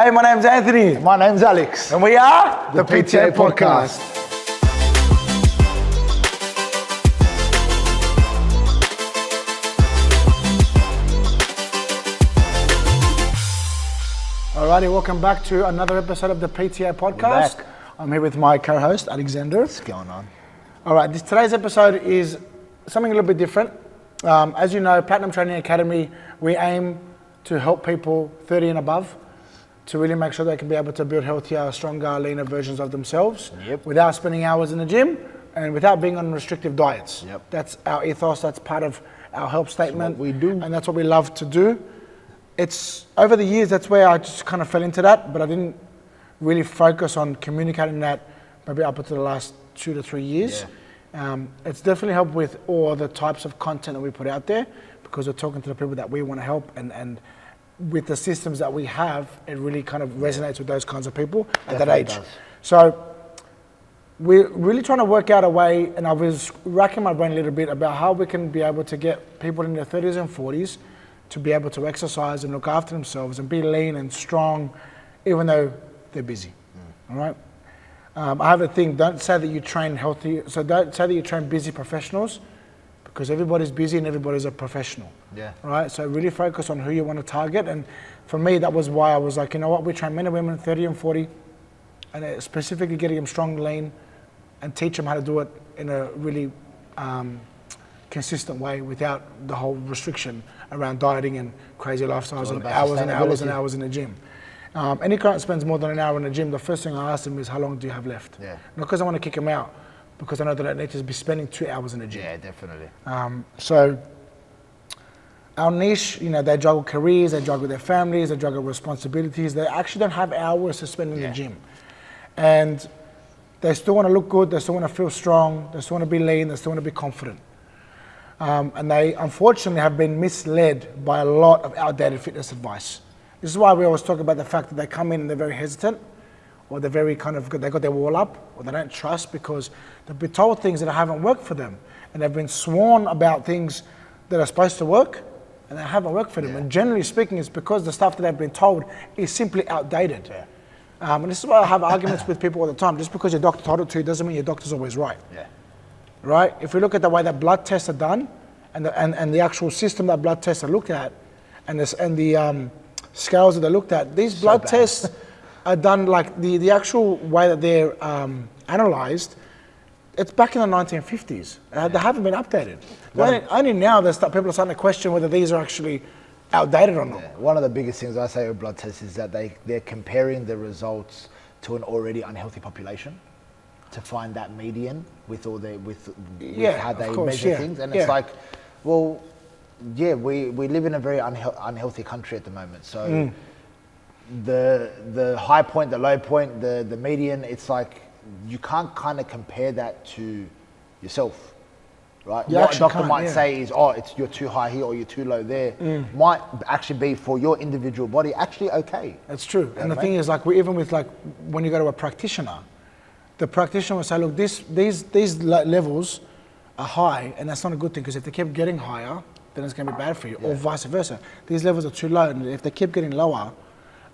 Hey, my name's Anthony. My name's Alex. And we are the PTA Podcast. Alrighty, welcome back to another episode of the PTA Podcast. I'm here with my co-host, Alexander. What's going on? All right, today's episode is something a little bit different. As you know, Platinum Training Academy, we aim to help people 30 and above to really make sure they can be able to build healthier, stronger, leaner versions of themselves without spending hours in the gym and without being on restrictive diets. That's our ethos, that's part of our help statement. That's what we do. And that's what we love to do. It's over the years, that's where I just kind of fell into that, but I didn't really focus on communicating that maybe up until the last 2 to 3 years. It's definitely helped with all the types of content that we put out there because we're talking to the people that we want to help, and with the systems that we have, it really kind of resonates with those kinds of people at that age. So we're really trying to work out a way, and I was racking my brain a little bit about how we can be able to get people in their 30s and 40s to be able to exercise and look after themselves and be lean and strong, even though they're busy. All right. I have a thing, don't say that you train healthy, so don't say that you train busy professionals, because everybody's busy and everybody's a professional. Right? So really focus on who you want to target. And for me, that was why I was like, you know what, we train men and women 30 and 40, and specifically getting them strong, lean, and teach them how to do it in a really consistent way without the whole restriction around dieting and crazy lifestyles and hours and hours and hours in the gym. Any client spends more than an hour in the gym, the first thing I ask them is, how long do you have left? Not because I want to kick them out, because I know that I need to be spending 2 hours in the gym. Yeah, definitely. So our niche, you know, they juggle careers, they juggle their families, they juggle responsibilities. They actually don't have hours to spend in the gym. And they still want to look good, they still want to feel strong, they still want to be lean, they still want to be confident. And they unfortunately have been misled by a lot of outdated fitness advice. This is why we always talk about the fact that they come in and they're very hesitant, or they're very they got their wall up, or they don't trust because they've been told things that haven't worked for them. And they've been sworn about things that are supposed to work, and they haven't worked for them. And generally speaking, it's because the stuff that they've been told is simply outdated. And this is why I have arguments with people all the time. Just because your doctor told it to you doesn't mean your doctor's always right. Right? If we look at the way that blood tests are done, and the actual system that blood tests are looked at, and the scales that they looked at, these blood tests are done like the actual way that they're analyzed. It's back in the 1950s. They haven't been updated. Only now people are starting to question whether these are actually outdated or not. One of the biggest things I say with blood tests is that they're comparing the results to an already unhealthy population to find that median with how they measure things. And it's like, well, we live in a very unhealthy country at the moment. So the high point, the low point, the median, it's like you can't kind of compare that to yourself, right? What a doctor might say is, you're too high here or you're too low there, might actually be for your individual body actually okay. That's true. And the thing is, like, even with like when you go to a practitioner, the practitioner will say, look, these levels are high, and that's not a good thing, because if they keep getting higher, then it's going to be bad for you, or vice versa. These levels are too low, and if they keep getting lower,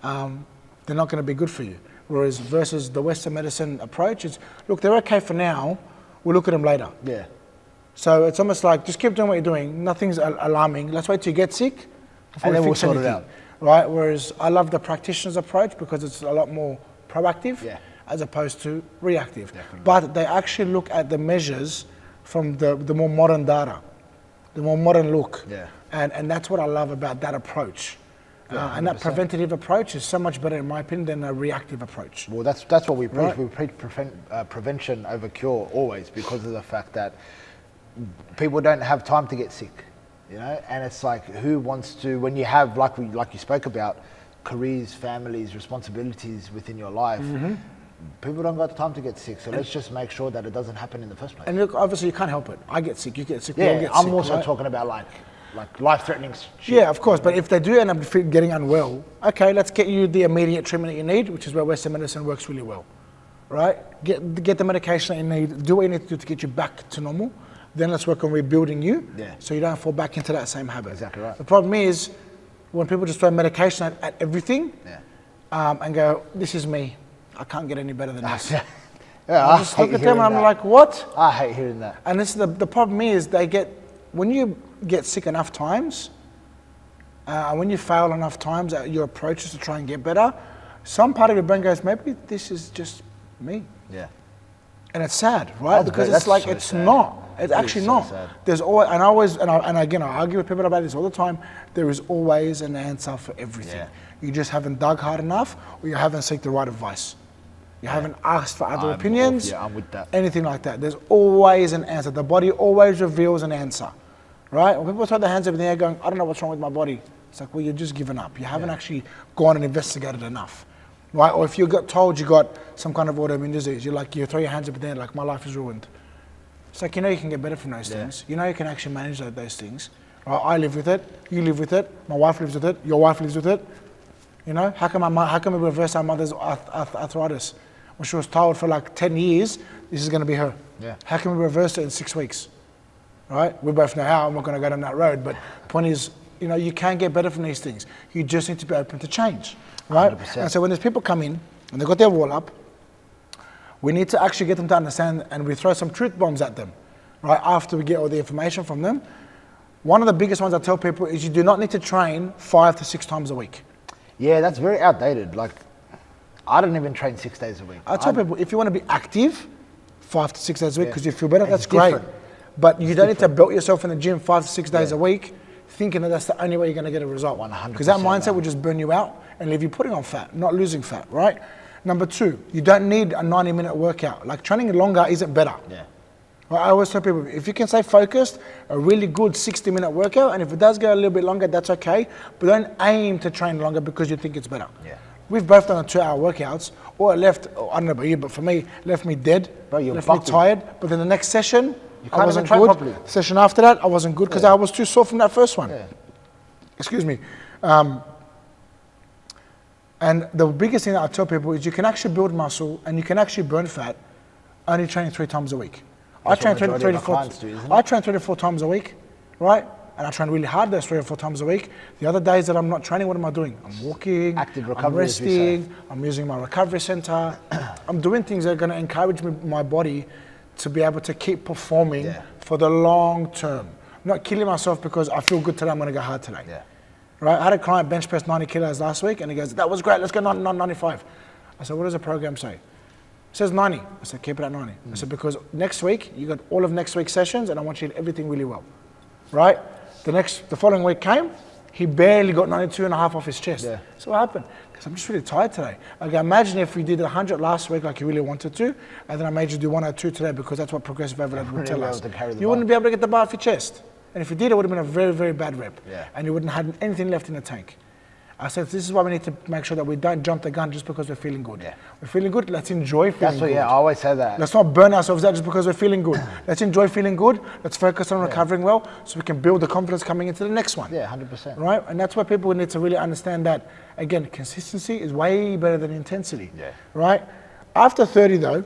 they're not going to be good for you. Whereas versus the Western medicine approach is, look, they're okay for now, we'll look at them later. So it's almost like, just keep doing what you're doing, nothing's alarming, let's wait till you get sick before and then we fix we'll sort anything. it out. Right? Whereas I love the practitioner's approach because it's a lot more proactive as opposed to reactive. But they actually look at the measures from the more modern data, the more modern look. And that's what I love about that approach. And that preventative approach is so much better, in my opinion, than a reactive approach. Well, that's what we preach. Right. We preach prevention over cure always, because of the fact that people don't have time to get sick, you know. And it's like, who wants to, when you have, like you spoke about, careers, families, responsibilities within your life. People don't got the time to get sick, so let's just make sure that it doesn't happen in the first place. And look, obviously you can't help it. I get sick, you get sick, we all get sick. I'm also talking about like life-threatening shit. Yeah, of course, but if they do end up getting unwell, okay, let's get you the immediate treatment that you need, which is where Western medicine works really well, right? Get the medication that you need, do what you need to do to get you back to normal, then let's work on rebuilding you, so you don't fall back into that same habit. Exactly right. The problem is, when people just throw medication at everything, and go, this is me. I can't get any better than this. Yeah, I just look at them and I'm like, what? I hate hearing that. And this is the problem is when you get sick enough times, when you fail enough times at your approaches to try and get better, some part of your brain goes, maybe this is just me. Yeah. And it's sad, right? Because it's like, it's not. It's actually not. Sad. There's always, and again, I argue with people about this all the time, there is always an answer for everything. Yeah. You just haven't dug hard enough, or you haven't sought the right advice. You haven't asked for other opinions, I'm with that. Anything like that. There's always an answer. The body always reveals an answer, right? When people throw their hands up in the air going, I don't know what's wrong with my body, it's like, well, you're just given up. You haven't actually gone and investigated enough, right? Or if you got told you got some kind of autoimmune disease, you're like, you throw your hands up in the air like, my life is ruined. It's like, you can get better from those things. You can actually manage those things. Right? I live with it, you live with it, my wife lives with it, your wife lives with it. How can we reverse our mother's arthritis? When she was told for like 10 years, this is going to be her. Yeah. How can we reverse it in 6 weeks? Right? We both know how, I'm not going to go down that road, but the point is, you can get better from these things. You just need to be open to change, right? 100%. And so when there's people come in, and they've got their wall up, we need to actually get them to understand, and we throw some truth bombs at them, right? After we get all the information from them. One of the biggest ones I tell people is you do not need to train 5 to 6 times a week. Yeah, that's very outdated. Like, I don't even train 6 days a week. I tell people, if you want to be active, 5 to 6 days a week, because you feel better, that's great. But you don't need to belt yourself in the gym 5 to 6 days a week, thinking that that's the only way you're going to get a result. 100%. Because that mindset will just burn you out and leave you putting on fat, not losing fat, right? Number 2, you don't need a 90-minute workout. Like, training longer isn't better. Yeah. Well, I always tell people, if you can stay focused, a really good 60-minute workout, and if it does go a little bit longer, that's okay. But don't aim to train longer because you think it's better. Yeah. We've both done 2-hour workouts, or I don't know about you, but for me, left me dead, left me tired. But then the next session, I wasn't good. Properly. Session after that, I wasn't good because I was too sore from that first one. Yeah. Excuse me. And the biggest thing that I tell people is you can actually build muscle and you can actually burn fat only training 3 times a week. I train 3 to 4 times a week, right? And I train really hard those 3 or 4 times a week. The other days that I'm not training, what am I doing? I'm walking, active recovery, I'm resting, I'm using my recovery center. I'm doing things that are going to encourage my body to be able to keep performing for the long term. Not killing myself because I feel good today, I'm going to go hard today. Yeah. Right? I had a client bench press 90 kilos last week and he goes, that was great, let's go 95. I said, what does the program say? It says 90. I said, keep it at 90. I said, because next week, you got all of next week's sessions and I want you to do everything really well. Right? The following week came, he barely got 92 and a half off his chest. Yeah. So what happened? Because I'm just really tired today. Okay, imagine if we did 100 last week like you really wanted to, and then I made you do 102 today because that's what progressive overload would tell us. You wouldn't be able to get the bar off your chest. And if you did, it would have been a very, very bad rep. Yeah. And you wouldn't have had anything left in the tank. I said, this is why we need to make sure that we don't jump the gun just because we're feeling good. Yeah. We're feeling good, let's enjoy feeling good. I always say that. Let's not burn ourselves out just because we're feeling good. Let's enjoy feeling good. Let's focus on recovering well so we can build the confidence coming into the next one. Yeah, 100%. Right? And that's where people need to really understand that, again, consistency is way better than intensity. Yeah. Right? After 30 though,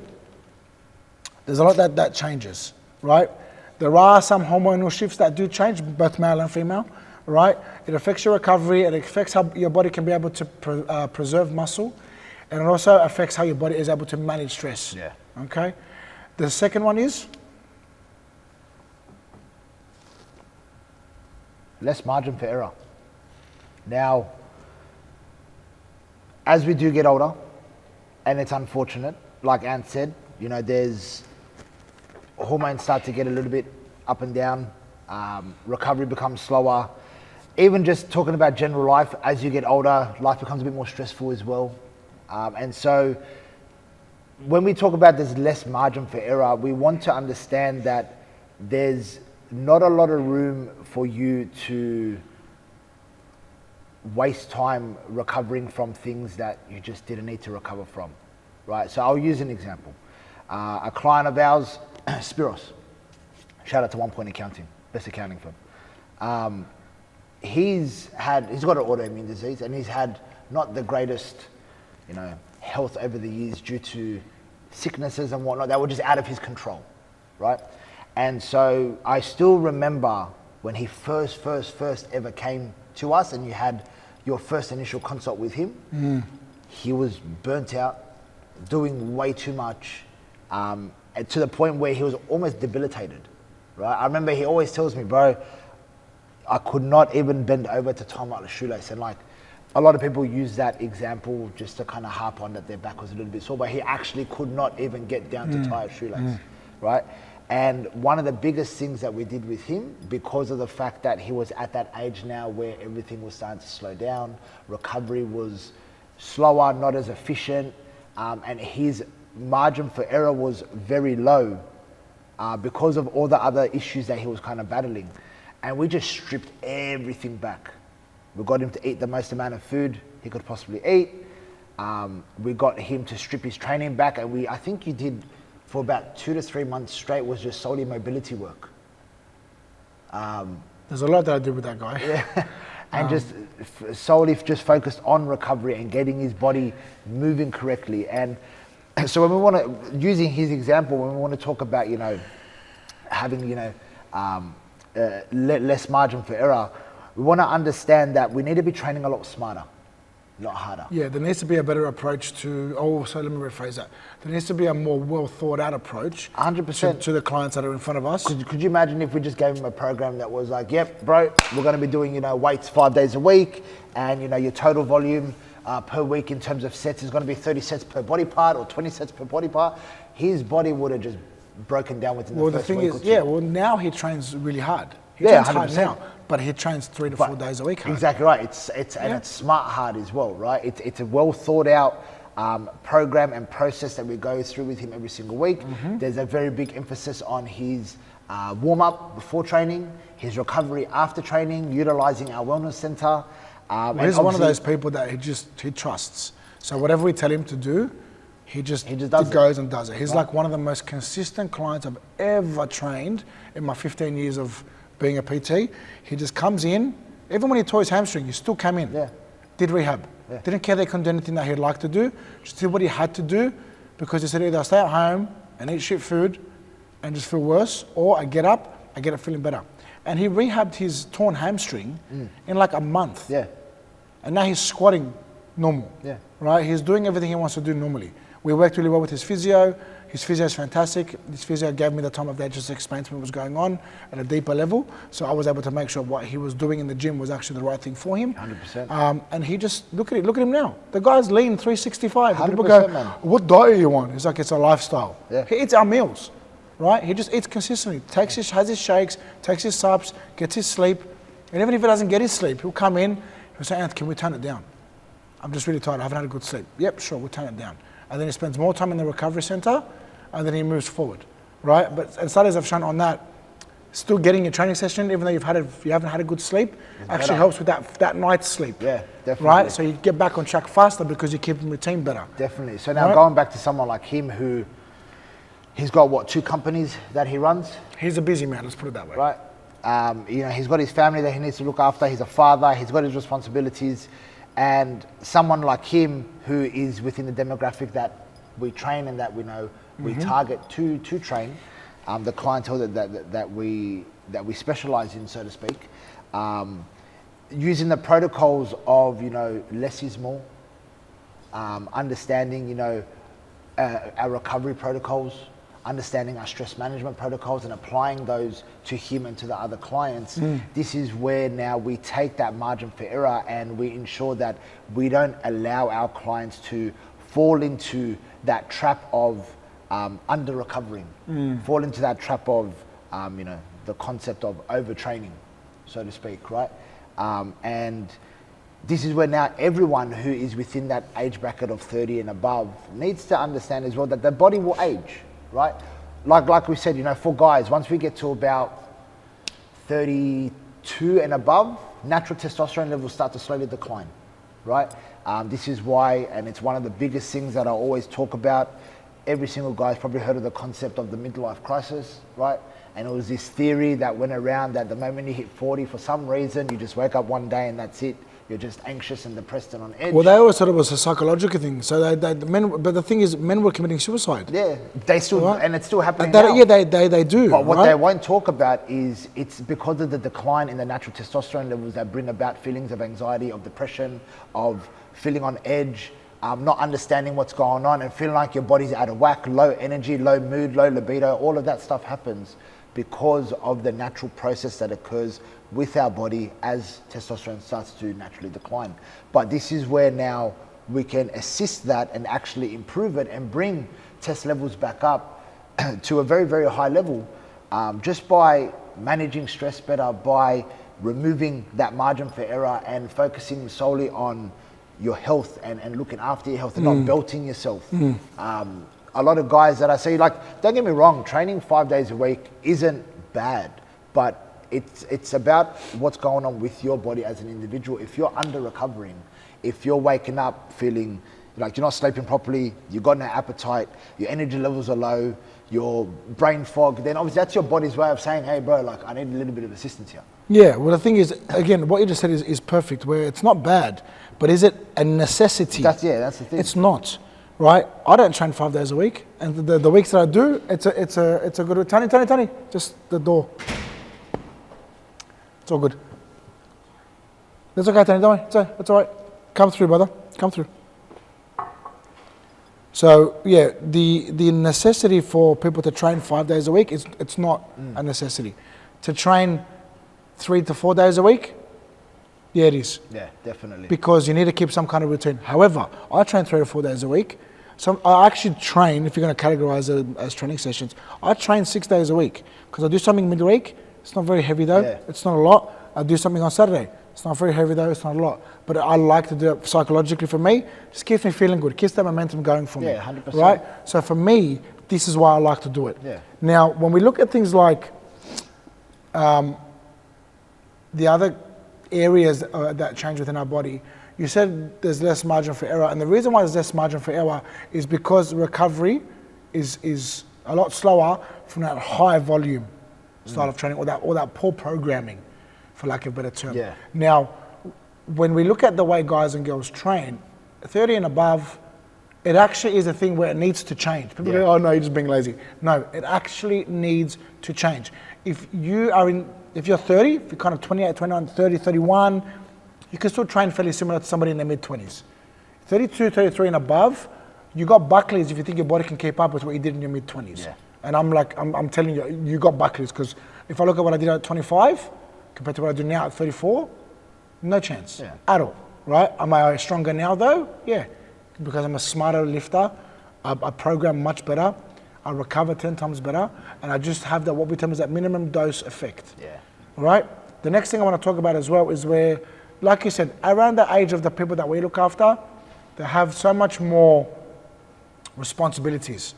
there's a lot that changes. Right? There are some hormonal shifts that do change, both male and female. Right? It affects your recovery, it affects how your body can be able to preserve muscle, and it also affects how your body is able to manage stress. Yeah. Okay? The second one is? Less margin for error. Now, as we do get older, and it's unfortunate, like Ant said, there's hormones start to get a little bit up and down, recovery becomes slower. Even just talking about general life, as you get older, life becomes a bit more stressful as well. And so when we talk about there's less margin for error, we want to understand that there's not a lot of room for you to waste time recovering from things that you just didn't need to recover from, right? So I'll use an example. A client of ours, Spiros, shout out to One Point Accounting, best accounting firm. He's got an autoimmune disease and he's had not the greatest, health over the years due to sicknesses and whatnot that were just out of his control, right? And so I still remember when he first ever came to us and you had your first initial consult with him, he was burnt out, doing way too much, and to the point where he was almost debilitated, right? I remember he always tells me, bro, I could not even bend over to tie my shoelace. And like, a lot of people use that example just to kind of harp on that their back was a little bit sore, but he actually could not even get down to tie a shoelace, right? And one of the biggest things that we did with him, because of the fact that he was at that age now where everything was starting to slow down, recovery was slower, not as efficient, and his margin for error was very low because of all the other issues that he was kind of battling. And we just stripped everything back. We got him to eat the most amount of food he could possibly eat. We got him to strip his training back, and I think you did for about 2 to 3 months straight was just solely mobility work. There's a lot that I did with that guy. Yeah. And just solely just focused on recovery and getting his body moving correctly. And so when we want to, using his example, when we want to talk about, having, less margin for error, we want to understand that we need to be training a lot smarter, not harder. Yeah, there needs to be a better approach to, so let me rephrase that. There needs to be a more well thought out approach 100% to the clients that are in front of us. Could you imagine if we just gave him a program that was like, yep, bro, we're going to be doing, weights 5 days a week, and, your total volume per week in terms of sets is going to be 30 sets per body part or 20 sets per body part. His body would have just broken down within the first week or two. Well, now he trains really hard. He trains hard now, but he trains 3 to 4 days a week hard. Exactly right. It's smart hard as well, right? It's a well thought out program and process that we go through with him every single week. There's a very big emphasis on his warm up before training, his recovery after training, utilizing our wellness center. He's one of those people that he trusts. So whatever we tell him to do, he just goes and does it. He's like one of the most consistent clients I've ever trained in my 15 years of being a PT. He just comes in, even when he tore his hamstring, he still came in, did rehab. Didn't care they couldn't do anything that he'd like to do, just did what he had to do, because he said either I stay at home and eat shit food and just feel worse, or I get up, I get it feeling better. And he rehabbed his torn hamstring in like a month. Yeah. And now he's squatting normal. Yeah. Right? He's doing everything he wants to do normally. We worked really well with his physio. His physio is fantastic. His physio gave me the time of day just to explain to me what was going on at a deeper level. So I was able to make sure what he was doing in the gym was actually the right thing for him. 100%. And he just, look at him now. The guy's lean 365. People 100%, go, man. what diet are you on? He's like, it's a lifestyle. Yeah. He eats our meals, right? He just eats consistently. Has his shakes, takes his subs, gets his sleep. And even if he doesn't get his sleep, he'll come in, he'll say, Anth, can we turn it down? I'm just really tired, I haven't had a good sleep. Yep, sure, we'll turn it down. And then he spends more time in the recovery center, and then he moves forward, right? But studies have shown on that, still getting your training session, even though you haven't had a good sleep, actually helps with that night's sleep. Yeah, definitely. Right? So you get back on track faster because you keep your routine better. Definitely. So now going back to someone like him who, he's got 2 companies that he runs? He's a busy man, let's put it that way. Right. He's got his family that he needs to look after, he's a father, he's got his responsibilities. And someone like him who is within the demographic that we train and that we know we target to train, the clientele that we specialize in, so to speak, using the protocols of less is more, understanding our recovery protocols, understanding our stress management protocols and applying those to him and to the other clients. This is where now we take that margin for error and we ensure that we don't allow our clients to fall into that trap of under recovering, fall into that trap of the concept of overtraining, so to speak, right? And this is where now everyone who is within that age bracket of 30 and above needs to understand as well that the body will age. Right, like we said, for guys, once we get to about 32 and above, natural testosterone levels start to slowly decline. Right, this is why, and it's one of the biggest things that I always talk about. Every single guy's probably heard of the concept of the midlife crisis, right? And it was this theory that went around that the moment you hit 40, for some reason, you just wake up one day and that's it. You're just anxious and depressed and on edge. Well, they always thought it was a psychological thing. So but the thing is, men were committing suicide. Yeah, they still, and it's still happening now. Yeah, they do. But what they won't talk about is it's because of the decline in the natural testosterone levels that bring about feelings of anxiety, of depression, of feeling on edge, not understanding what's going on and feeling like your body's out of whack, low energy, low mood, low libido, all of that stuff happens because of the natural process that occurs with our body as testosterone starts to naturally decline. But this is where now we can assist that and actually improve it and bring test levels back up to a very, very high level, just by managing stress better, by removing that margin for error and focusing solely on your health and looking after your health and not belting yourself. A lot of guys that I see, like, don't get me wrong, training 5 days a week isn't bad, but it's about what's going on with your body as an individual. If you're under recovering, if you're waking up feeling like you're not sleeping properly, you've got no appetite, your energy levels are low, your brain fog, then obviously that's your body's way of saying, hey bro, like I need a little bit of assistance here. Yeah, well the thing is, again, what you just said is perfect, where it's not bad, but is it a necessity? That's the thing. It's not, right? I don't train 5 days a week, and the weeks that I do, it's a good, Tony, just the door. It's all good. That's okay, Tony, don't worry, it's all right. Come through, brother, come through. So yeah, the necessity for people to train 5 days a week, it's not a necessity. To train 3 to 4 days a week, yeah, it is. Yeah, definitely. Because you need to keep some kind of routine. However, I train 3 to 4 days a week. So I actually train, if you're going to categorize it as training sessions, I train 6 days a week because I do something midweek. It's not very heavy though. Yeah. It's not a lot. I do something on Saturday. It's not very heavy though. It's not a lot. But I like to do it psychologically for me. Just keeps me feeling good. Keeps that momentum going for me. Yeah, 100%. Right? So for me, this is why I like to do it. Yeah. Now, when we look at things like the other areas that change within our body, you said there's less margin for error, and the reason why there's less margin for error is because recovery is a lot slower from that high volume style of training or that poor programming, for lack of a better term. Yeah. Now, when we look at the way guys and girls train, 30 and above, it actually is a thing where it needs to change. People go, oh no, you're just being lazy. No, it actually needs to change. If you're 30, if you're kind of 28, 29, 30, 31, you can still train fairly similar to somebody in their mid-20s. 32, 33 and above, you got Buckleys if you think your body can keep up with what you did in your mid-20s. Yeah. And I'm telling you, you got Buckleys, because if I look at what I did at 25 compared to what I do now at 34, no chance at all, right? Am I stronger now though? Yeah, because I'm a smarter lifter, I program much better, I recover 10 times better, and I just have that, what we term as that minimum dose effect. Yeah. Right? The next thing I want to talk about as well is where, like you said, around the age of the people that we look after, they have so much more responsibilities,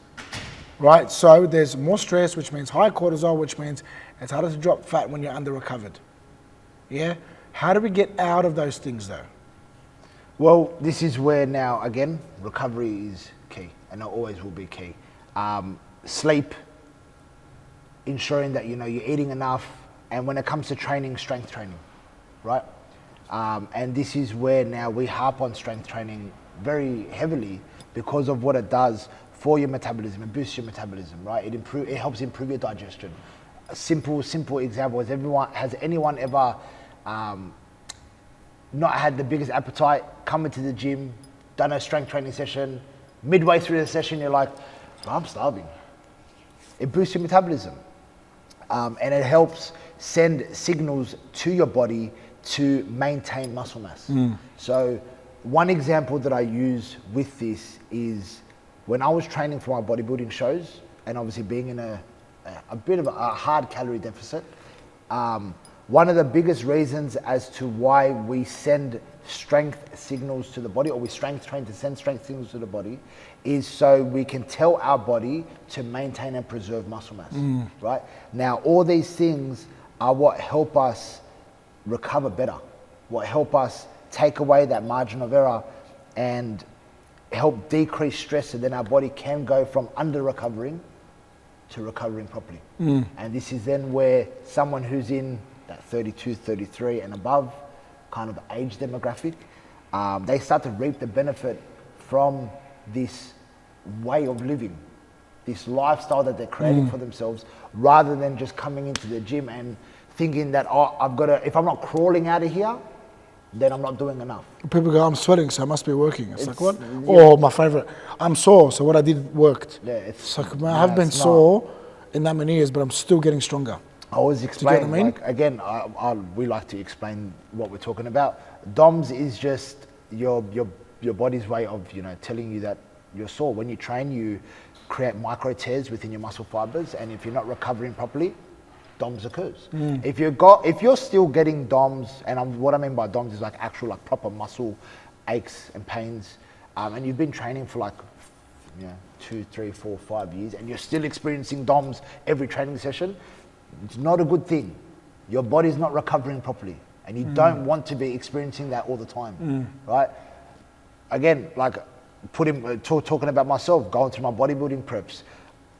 right? So there's more stress, which means high cortisol, which means it's harder to drop fat when you're under recovered. Yeah? How do we get out of those things though? Well, this is where now, again, recovery is key, and it always will be key. Sleep, ensuring that you're eating enough, and when it comes to training, strength training, right? And this is where now we harp on strength training very heavily because of what it does for your metabolism. It boosts your metabolism, right? It helps improve your digestion. A simple example is, has anyone ever not had the biggest appetite, come into the gym, done a strength training session, midway through the session you're like, I'm starving. It boosts your metabolism. And it helps send signals to your body to maintain muscle mass. So one example that I use with this is when I was training for my bodybuilding shows, and obviously being in a bit of a hard calorie deficit, one of the biggest reasons as to why we send strength signals to the body, or we strength train to send strength signals to the body, is so we can tell our body to maintain and preserve muscle mass, right? Now, all these things are what help us recover better, what help us take away that margin of error and help decrease stress, so then our body can go from under recovering to recovering properly. And this is then where someone who's in that 32, 33 and above kind of age demographic, they start to reap the benefit from this way of living, this lifestyle that they're creating for themselves, rather than just coming into the gym and thinking that, oh, I've got to, if I'm not crawling out of here, then I'm not doing enough. People go, I'm sweating, so I must be working. It's like, what? Yeah. Or my favorite, I'm sore, so what I did worked. Yeah, it's like, man, I haven't been sore in that many years, but I'm still getting stronger. I always explain, like, again, we like to explain what we're talking about. DOMS is just your body's way of, telling you that you're sore. When you train, you create micro tears within your muscle fibers, and if you're not recovering properly, DOMS occurs. If you're still getting DOMS, and what I mean by DOMS is like actual, like proper muscle aches and pains, and you've been training for like 2, 3, 4, 5 years, and you're still experiencing DOMS every training session, it's not a good thing. Your body's not recovering properly, and you don't want to be experiencing that all the time, right? Again, like talking about myself, going through my bodybuilding preps,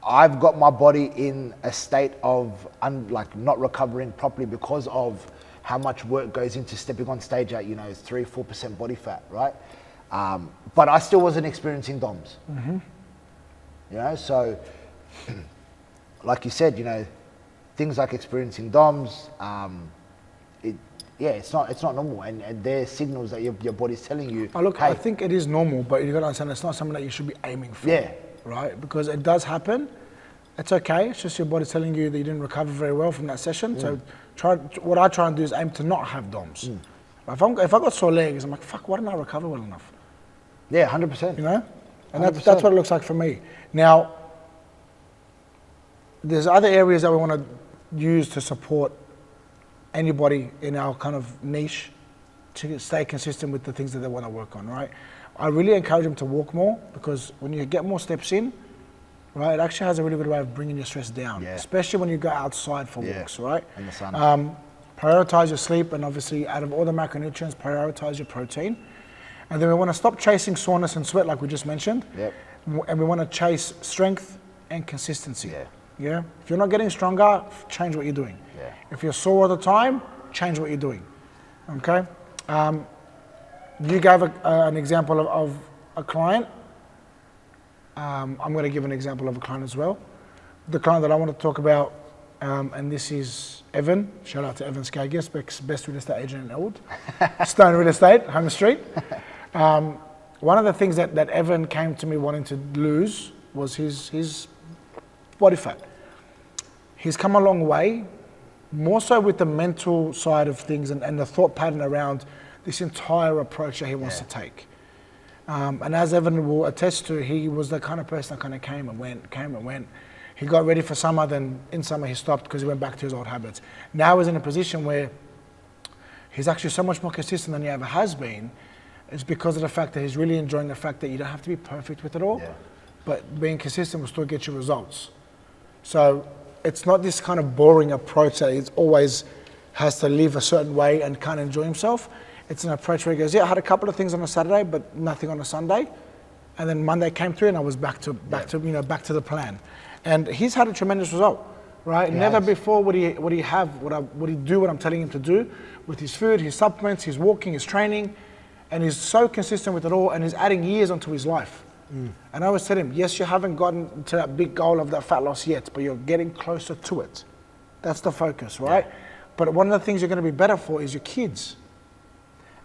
I've got my body in a state of not recovering properly because of how much work goes into stepping on stage at 3-4% body fat, right? But I still wasn't experiencing DOMS. So like you said, things like experiencing DOMS, it's not normal, and there's signals that your body's telling you. Look, hey, I think it is normal, but you got to understand it's not something that you should be aiming for. Yeah. Right? Because it does happen. It's okay. It's just your body telling you that you didn't recover very well from that session. So what I try and do is aim to not have DOMS. If I got sore legs, I'm like, fuck, why didn't I recover well enough? Yeah, 100%. And that's what it looks like for me. Now, there's other areas that we want to use to support anybody in our kind of niche to stay consistent with the things that they want to work on, right? I really encourage them to walk more, because when you get more steps in, right, it actually has a really good way of bringing your stress down, especially when you go outside for walks, right? In the sun. Prioritize your sleep, and obviously out of all the macronutrients, prioritize your protein. And then we want to stop chasing soreness and sweat like we just mentioned. And we want to chase strength and consistency. Yeah. If you're not getting stronger, change what you're doing. If you're sore all the time, change what you're doing. Okay. You gave an example of a client. I'm going to give an example of a client as well. The client that I want to talk about, and this is Evan. Shout out to Evan Skagias, best real estate agent in Elwood. Stone Real Estate, Homer Street. One of the things that Evan came to me wanting to lose was his body fat. He's come a long way, more so with the mental side of things and the thought pattern around this entire approach that he wants to take. And as Evan will attest to, he was the kind of person that kind of came and went. He got ready for summer, then in summer he stopped because he went back to his old habits. Now he's in a position where he's actually so much more consistent than he ever has been. It's because of the fact that he's really enjoying the fact that you don't have to be perfect with it all, but being consistent will still get you results. So it's not this kind of boring approach that he always has to live a certain way and can't enjoy himself. It's an approach where he goes, I had a couple of things on a Saturday, but nothing on a Sunday. And then Monday came through and I was back to the plan. And he's had a tremendous result, right? Never before would he do what I'm telling him to do with his food, his supplements, his walking, his training. And he's so consistent with it all, and he's adding years onto his life. And I always tell him, yes, you haven't gotten to that big goal of that fat loss yet, but you're getting closer to it. That's the focus, right? But one of the things you're going to be better for is your kids.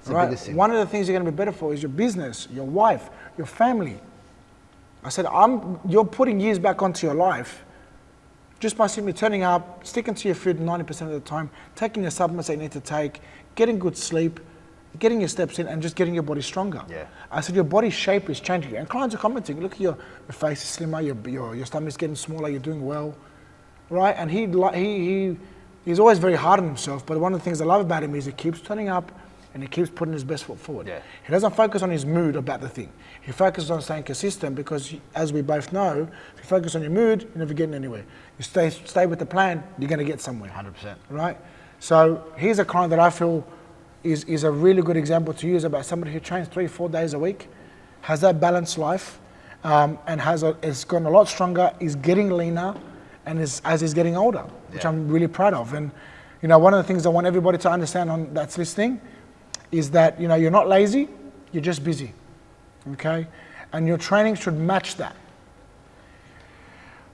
Right? One of the things you're going to be better for is your business, your wife, your family. I said, you're putting years back onto your life just by simply turning up, sticking to your food 90% of the time, taking your supplements that you need to take, getting good sleep, getting your steps in, and just getting your body stronger. I said, your body shape is changing. And clients are commenting, look at your face is slimmer, your stomach's getting smaller, you're doing well, right? And he's always very hard on himself, but one of the things I love about him is he keeps turning up and he keeps putting his best foot forward. He doesn't focus on his mood about the thing. He focuses on staying consistent, because as we both know, if you focus on your mood, you're never getting anywhere. You stay with the plan, you're going to get somewhere. 100%. Right? So he's a client that I feel is a really good example to use about somebody who trains 3-4 days a week, has that balanced life, and has gotten a lot stronger, is getting leaner, and as he's getting older, which I'm really proud of. And one of the things I want everybody to understand that's listening is that you're not lazy, you're just busy, okay? And your training should match that.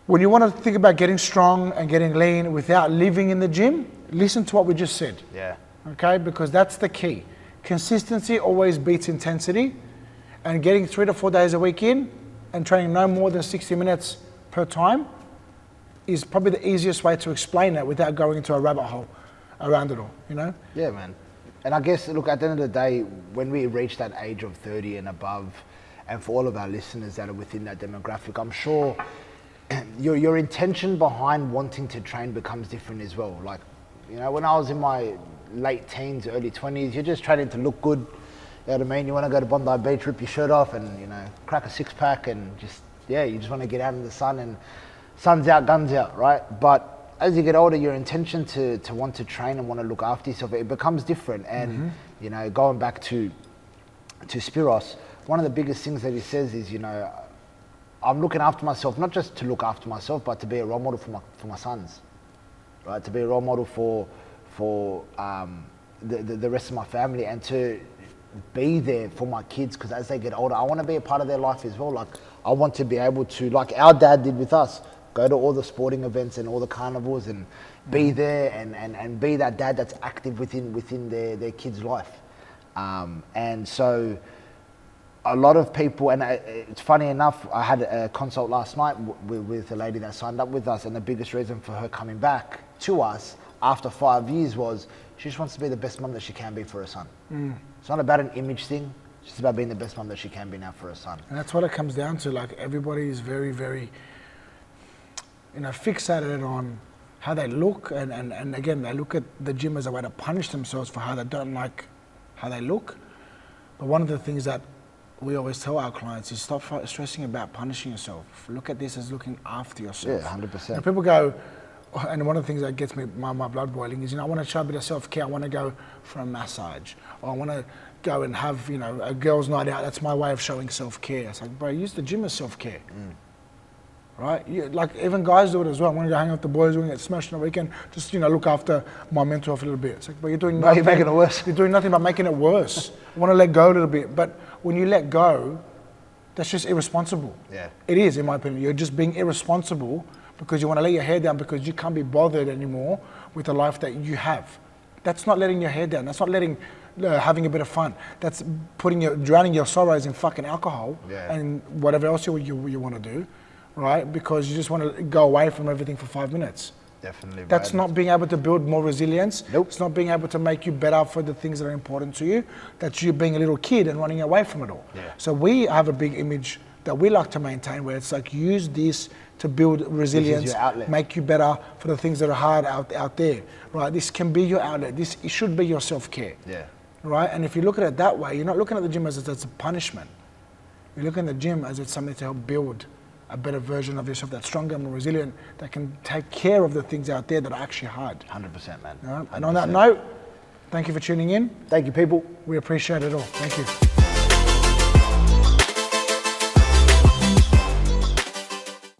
When you want to think about getting strong and getting lean without living in the gym, listen to what we just said. Okay, because that's the key. consistency always beats intensity, and getting 3 to 4 days a week in and training no more than 60 minutes per time is probably the easiest way to explain that without going into a rabbit hole around it all, you know? Yeah, man. And I guess, look, at the end of the day, when we reach that age of 30 and above, and for all of our listeners that are within that demographic, I'm sure your intention behind wanting to train becomes different as well. Like, you know, when I was in my late teens, early 20s, you're just training to look good. You know what I mean? You want to go to Bondi Beach, rip your shirt off and, you know, crack a six-pack and just, yeah, you just want to get out in the sun and sun's out, guns out, right? But as you get older, your intention to want to train and want to look after yourself, it becomes different. And, you know, going back to Spiros, one of the biggest things that he says is, you know, I'm looking after myself, not just to look after myself, but to be a role model for my sons, right? To be a role model for the rest of my family, and to be there for my kids, because as they get older, I want to be a part of their life as well. Like, I want to be able to, like our dad did with us, go to all the sporting events and all the carnivals and be there and be that dad that's active within their kid's life. And so a lot of people, and it's funny enough, I had a consult last night with a lady that signed up with us, and the biggest reason for her coming back to us after 5 years was she just wants to be the best mum that she can be for her son. It's not about an image thing, it's just about being the best mum that she can be now for her son. And that's what it comes down to. Like, everybody is very, very, you know, fixated on how they look, and again, they look at the gym as a way to punish themselves for how they don't like how they look. But one of the things that we always tell our clients is stop stressing about punishing yourself. Look at this as looking after yourself. Yeah, 100%. And people go, and one of the things that gets me my blood boiling is, you know, I want to show a bit of self-care. I want to go for a massage, or I want to go and have, you know, a girls' night out. That's my way of showing self-care. It's like, bro, use the gym as self-care. Right? Like, even guys do it as well. I want to go hang out with the boys, we're going to get smashed on the weekend, just, you know, look after my mental health a little bit. It's like, but you're doing nothing. You're making it worse. You're doing nothing but making it worse. I want to let go a little bit. But when you let go, that's just irresponsible. Yeah. It is, in my opinion. You're just being irresponsible because you want to let your hair down because you can't be bothered anymore with the life that you have. That's not letting your hair down. That's not letting having a bit of fun. That's drowning your sorrows in fucking alcohol and whatever else you want to do, right? Because you just want to go away from everything for 5 minutes. Definitely. That's not being able to build more resilience. Nope. It's not being able to make you better for the things that are important to you. That's you being a little kid and running away from it all. Yeah. So we have a big image that we like to maintain, where it's like, use this to build resilience, This is your outlet. make you better for the things that are hard out there, right? This can be your outlet. It should be your self-care. Yeah. Right? And if you look at it that way, you're not looking at the gym as a punishment. You're looking at the gym as it's something to help build a better version of yourself that's stronger, more resilient, that can take care of the things out there that are actually hard. 100%, man. Right? And on that note, thank you for tuning in. Thank you, people. We appreciate it all. Thank you.